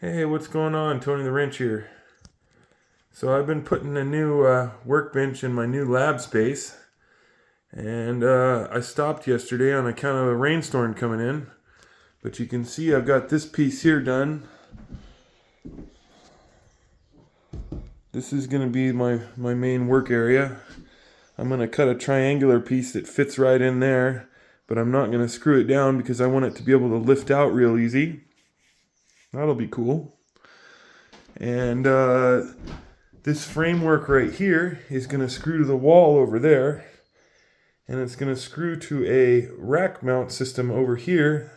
Hey, what's going on? Tony the Wrench here. So I've been putting a new workbench in my new lab space, and I stopped yesterday on account of a rainstorm coming in. But you can see I've got this piece here done. This is going to be my main work area. I'm going to cut a triangular piece that fits right in there, but I'm not going to screw it down because I want it to be able to lift out real easy. That'll be cool. And this framework right here is going to screw to the wall over there, and it's going to screw to a rack mount system over here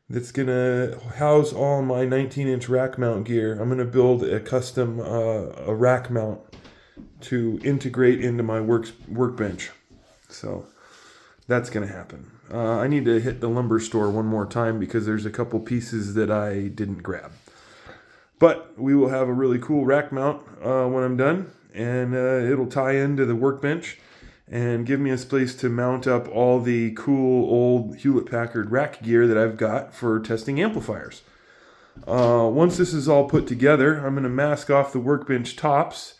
that's going to house all my 19-inch rack mount gear. I'm going to build a custom a rack mount to integrate into my workbench. So that's going to happen. I need to hit the lumber store one more time because there's a couple pieces that I didn't grab. But we will have a really cool rack mount when I'm done, and it'll tie into the workbench and give me a space to mount up all the cool old Hewlett-Packard rack gear that I've got for testing amplifiers. Once this is all put together, I'm going to mask off the workbench tops,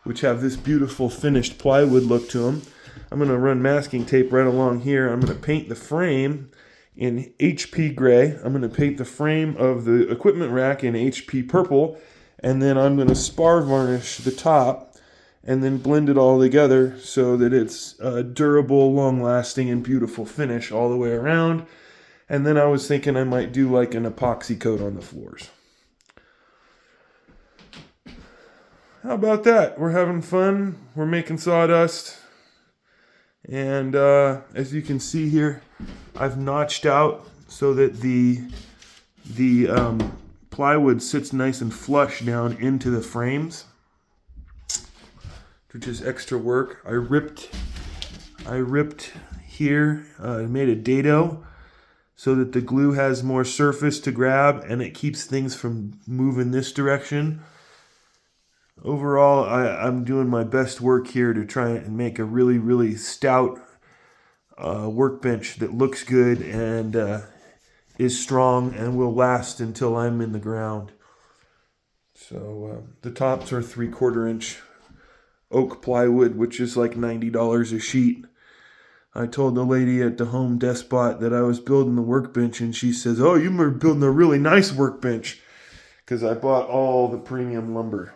which have this beautiful finished plywood look to them. I'm going to run masking tape right along here. I'm going to paint the frame in HP gray. I'm going to paint the frame of the equipment rack in HP purple, and then I'm going to spar varnish the top and then blend it all together so that it's a durable, long-lasting, and beautiful finish all the way around. And then I was thinking I might do like an epoxy coat on the floors. How about that? We're having fun. We're making sawdust. And as you can see here, I've notched out so that the plywood sits nice and flush down into the frames, which is extra work. I ripped here, made a dado so that the glue has more surface to grab and it keeps things from moving this direction. Overall, I'm doing my best work here to try and make a really, really stout workbench that looks good and is strong and will last until I'm in the ground. So the tops are 3/4 inch oak plywood, which is like $90 a sheet. I told the lady at the Home Despot that I was building the workbench, and she says, "Oh, you were building a really nice workbench," because I bought all the premium lumber.